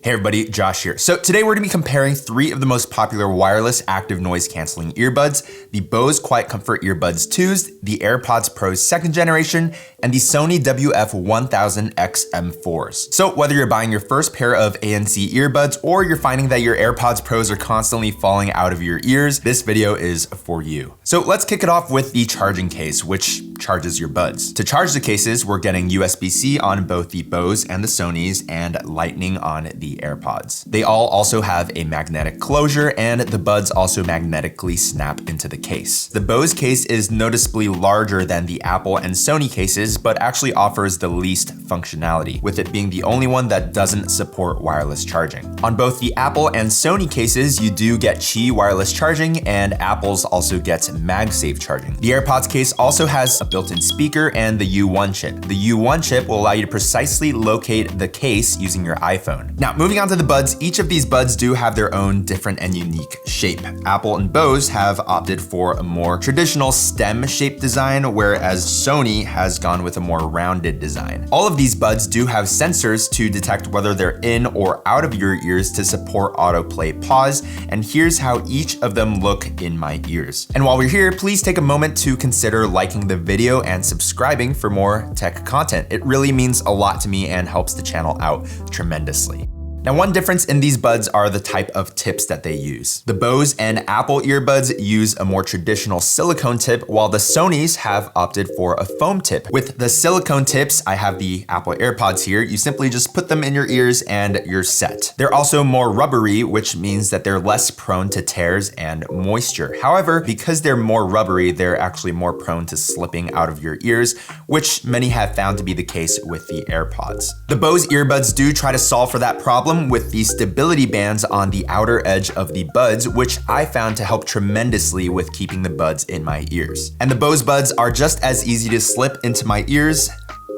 Hey everybody, Josh here. So today we're gonna be comparing three of the most popular wireless active noise canceling earbuds: the Bose QuietComfort Earbuds IIs, the AirPods Pro 2nd generation, and the Sony WF-1000XM4s. So whether you're buying your first pair of ANC earbuds or you're finding that your AirPods Pros are constantly falling out of your ears, this video is for you. So let's kick it off with the charging case, which charges your buds. To charge the cases, we're getting USB-C on both the Bose and the Sonys, and Lightning on the AirPods. They all also have a magnetic closure, and the buds also magnetically snap into the case. The Bose case is noticeably larger than the Apple and Sony cases, but actually offers the least functionality, with it being the only one that doesn't support wireless charging. On both the Apple and Sony cases, you do get Qi wireless charging, and Apple's also gets MagSafe charging. The AirPods case also has a built-in speaker and the U1 chip. The U1 chip will allow you to precisely locate the case using your iPhone. Now, moving on to the buds, each of these buds do have their own different and unique shape. Apple and Bose have opted for a more traditional stem-shaped design, whereas Sony has gone with a more rounded design. All of these buds do have sensors to detect whether they're in or out of your ears to support autoplay pause, and here's how each of them look in my ears. And while we're here, please take a moment to consider liking the video and subscribing for more tech content. It really means a lot to me and helps the channel out tremendously. Now, one difference in these buds are the type of tips that they use. The Bose and Apple earbuds use a more traditional silicone tip, while the Sonys have opted for a foam tip. With the silicone tips, I have the Apple Airpods here. You simply just put them in your ears and you're set. They're also more rubbery, which means that they're less prone to tears and moisture. However, because they're more rubbery, they're actually more prone to slipping out of your ears, which many have found to be the case with the AirPods. The Bose earbuds do try to solve for that problem with the stability bands on the outer edge of the buds, which I found to help tremendously with keeping the buds in my ears. And the Bose buds are just as easy to slip into my ears.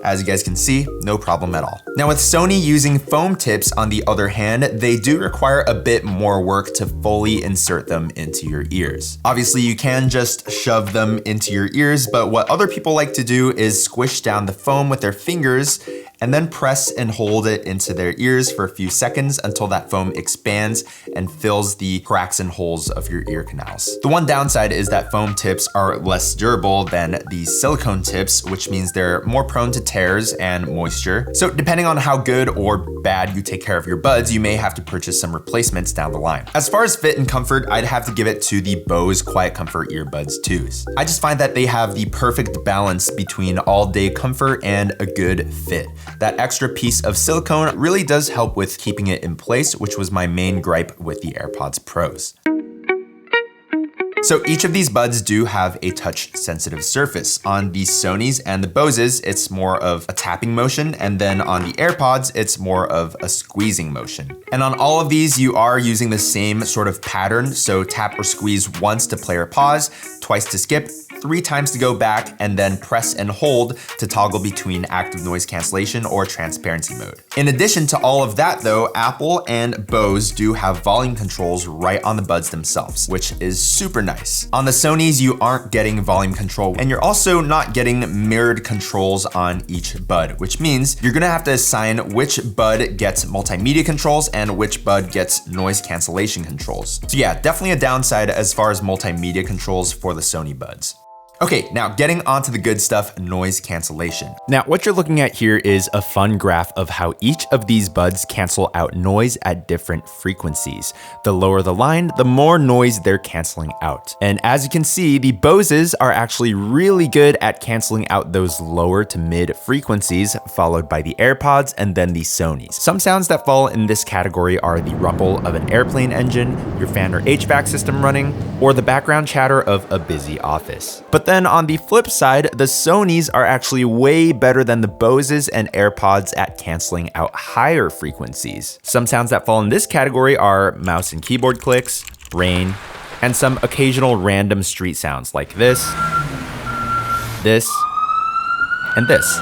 As you guys can see, no problem at all. Now, with Sony using foam tips, on the other hand, they do require a bit more work to fully insert them into your ears. Obviously, you can just shove them into your ears, but what other people like to do is squish down the foam with their fingers and then press and hold it into their ears for a few seconds until that foam expands and fills the cracks and holes of your ear canals. The one downside is that foam tips are less durable than the silicone tips, which means they're more prone to tears and moisture. So depending on how good or bad you take care of your buds, you may have to purchase some replacements down the line. As far as fit and comfort, I'd have to give it to the Bose QuietComfort Earbuds IIs. I just find that they have the perfect balance between all-day comfort and a good fit. That extra piece of silicone really does help with keeping it in place, which was my main gripe with the AirPods Pros. So each of these buds do have a touch-sensitive surface. On the Sonys and the Boses, it's more of a tapping motion, and then on the AirPods, it's more of a squeezing motion. And on all of these, you are using the same sort of pattern, so tap or squeeze once to play or pause, twice to skip, 3 times to go back, and then press and hold to toggle between active noise cancellation or transparency mode. In addition to all of that though, Apple and Bose do have volume controls right on the buds themselves, which is super nice. On the Sonys, you aren't getting volume control, and you're also not getting mirrored controls on each bud, which means you're gonna have to assign which bud gets multimedia controls and which bud gets noise cancellation controls. So yeah, definitely a downside as far as multimedia controls for the Sony buds. Okay, now getting onto the good stuff, noise cancellation. Now, what you're looking at here is a fun graph of how each of these buds cancel out noise at different frequencies. The lower the line, the more noise they're canceling out. And as you can see, the Boses are actually really good at canceling out those lower to mid frequencies, followed by the AirPods and then the Sonys. Some sounds that fall in this category are the rumble of an airplane engine, your fan or HVAC system running, or the background chatter of a busy office. But then on the flip side, the Sonys are actually way better than the Boses and AirPods at canceling out higher frequencies. Some sounds that fall in this category are mouse and keyboard clicks, rain, and some occasional random street sounds like this, and this.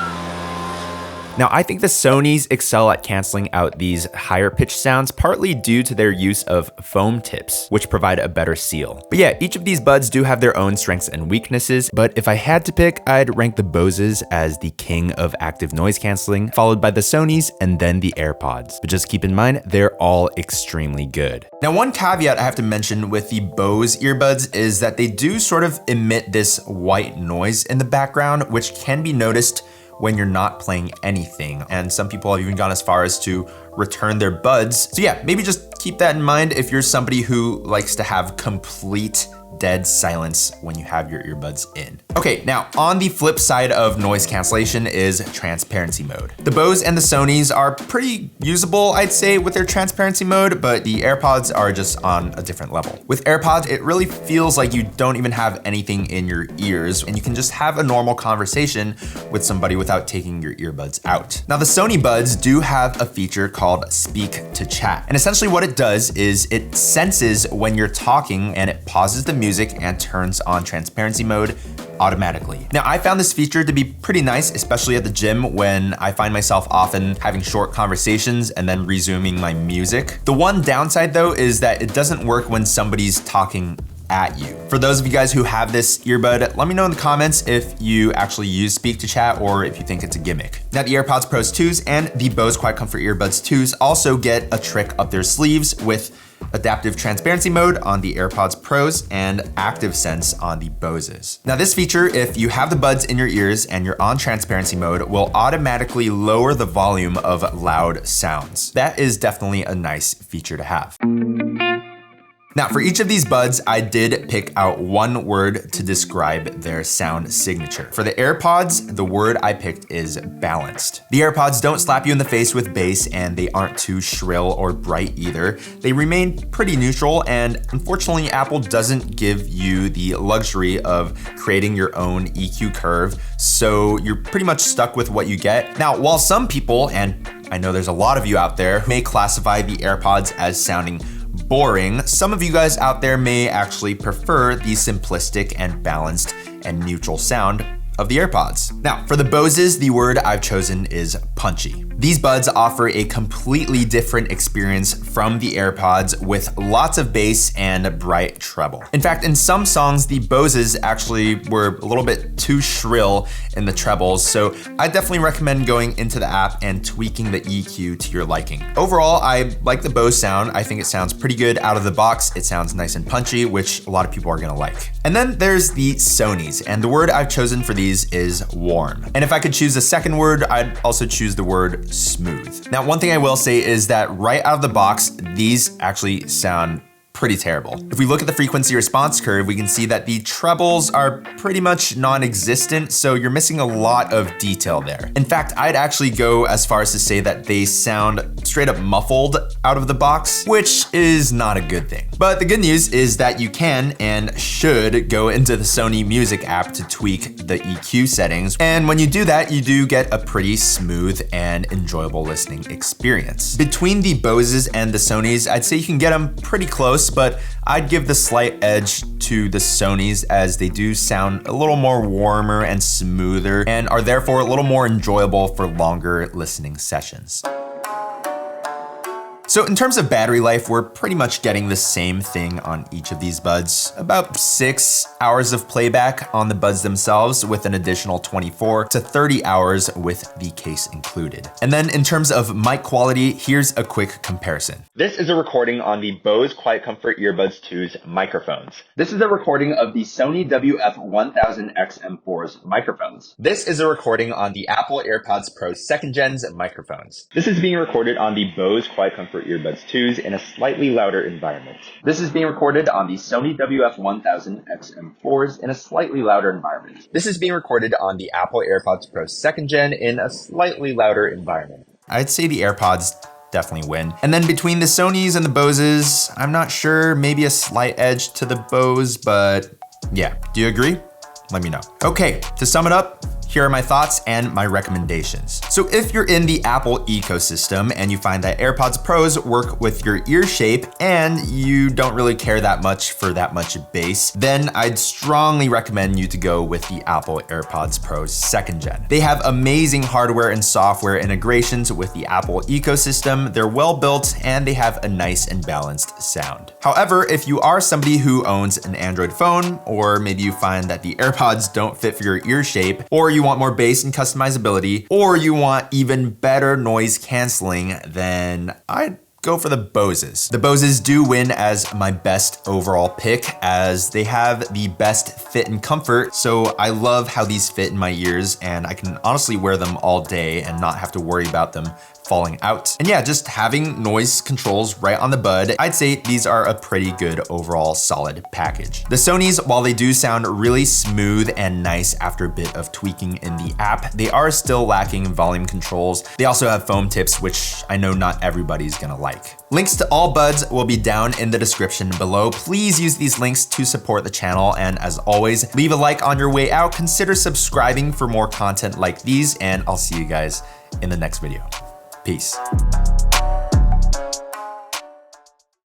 Now, I think the Sonys excel at canceling out these higher pitched sounds, partly due to their use of foam tips, which provide a better seal. But yeah, each of these buds do have their own strengths and weaknesses, but if I had to pick, I'd rank the Boses as the king of active noise canceling, followed by the Sonys and then the AirPods. But just keep in mind, they're all extremely good. Now, one caveat I have to mention with the Bose earbuds is that they do sort of emit this white noise in the background, which can be noticed when you're not playing anything. And some people have even gone as far as to return their buds. So yeah, maybe just keep that in mind if you're somebody who likes to have complete dead silence when you have your earbuds in. Okay, now on the flip side of noise cancellation is transparency mode. The Bose and the Sonys are pretty usable, I'd say, with their transparency mode, but the AirPods are just on a different level. With AirPods, it really feels like you don't even have anything in your ears and you can just have a normal conversation with somebody without taking your earbuds out. Now, the Sony buds do have a feature called Speak to Chat. And essentially what it does is it senses when you're talking and it pauses the music and turns on transparency mode automatically. Now, I found this feature to be pretty nice, especially at the gym when I find myself often having short conversations and then resuming my music. The one downside though is that it doesn't work when somebody's talking at you. For those of you guys who have this earbud, let me know in the comments if you actually use Speak to Chat or if you think it's a gimmick. Now, the AirPods Pro 2s and the Bose QuietComfort Earbuds 2s also get a trick up their sleeves with adaptive transparency mode on the AirPods Pros and active sense on the Boses. Now, this feature, if you have the buds in your ears and you're on transparency mode, will automatically lower the volume of loud sounds. That is definitely a nice feature to have. Now, for each of these buds, I did pick out one word to describe their sound signature. For the AirPods, the word I picked is balanced. The AirPods don't slap you in the face with bass and they aren't too shrill or bright either. They remain pretty neutral, and unfortunately, Apple doesn't give you the luxury of creating your own EQ curve, so you're pretty much stuck with what you get. Now, while some people, and I know there's a lot of you out there, may classify the AirPods as sounding boring, some of you guys out there may actually prefer the simplistic and balanced and neutral sound of the AirPods. Now, for the Boses, the word I've chosen is punchy. These buds offer a completely different experience from the AirPods with lots of bass and bright treble. In fact, in some songs, the Boses actually were a little bit too shrill in the trebles, so I definitely recommend going into the app and tweaking the EQ to your liking. Overall, I like the Bose sound. I think it sounds pretty good out of the box. It sounds nice and punchy, which a lot of people are gonna like. And then there's the Sonys, and the word I've chosen for these is warm. And if I could choose a second word, I'd also choose the word smooth. Now, one thing I will say is that right out of the box, these actually sound pretty terrible. If we look at the frequency response curve, we can see that the trebles are pretty much non-existent, so you're missing a lot of detail there. In fact, I'd actually go as far as to say that they sound straight up muffled out of the box, which is not a good thing. But the good news is that you can and should go into the Sony Music app to tweak the EQ settings. And when you do that, you do get a pretty smooth and enjoyable listening experience. Between the Boses and the Sonys, I'd say you can get them pretty close, but I'd give the slight edge to the Sonys as they do sound a little more warmer and smoother and are therefore a little more enjoyable for longer listening sessions. So in terms of battery life, we're pretty much getting the same thing on each of these buds. About 6 hours of playback on the buds themselves with an additional 24 to 30 hours with the case included. And then in terms of mic quality, here's a quick comparison. This is a recording on the Bose QuietComfort Earbuds 2's microphones. This is a recording of the Sony WF-1000XM4's microphones. This is a recording on the Apple Airpods Pro 2nd Gen's microphones. This is being recorded on the Bose QuietComfort Earbuds 2s in a slightly louder environment. This is being recorded on the Sony WF-1000XM4s in a slightly louder environment. This is being recorded on the Apple Airpods Pro 2nd Gen in a slightly louder environment. I'd say the AirPods definitely win. And then between the Sonys and the Boses, I'm not sure, maybe a slight edge to the Bose, but yeah. Do you agree? Let me know. Okay, to sum it up, Here are my thoughts and my recommendations. So if you're in the Apple ecosystem and you find that AirPods Pros work with your ear shape and you don't really care that much for that much bass, then I'd strongly recommend you to go with the Apple AirPods Pro 2nd Gen. They have amazing hardware and software integrations with the Apple ecosystem. They're well built and they have a nice and balanced sound. However, if you are somebody who owns an Android phone, or maybe you find that the AirPods don't fit for your ear shape, or you want more bass and customizability, or you want even better noise canceling, then I'd go for the Boses. The Boses do win as my best overall pick as they have the best fit and comfort. So I love how these fit in my ears and I can honestly wear them all day and not have to worry about them falling out. And yeah, just having noise controls right on the bud, I'd say these are a pretty good overall solid package. The Sonys, while they do sound really smooth and nice after a bit of tweaking in the app, they are still lacking volume controls. They also have foam tips, which I know not everybody's gonna like. Links to all buds will be down in the description below. Please use these links to support the channel. And as always, leave a like on your way out, consider subscribing for more content like these, and I'll see you guys in the next video. Peace.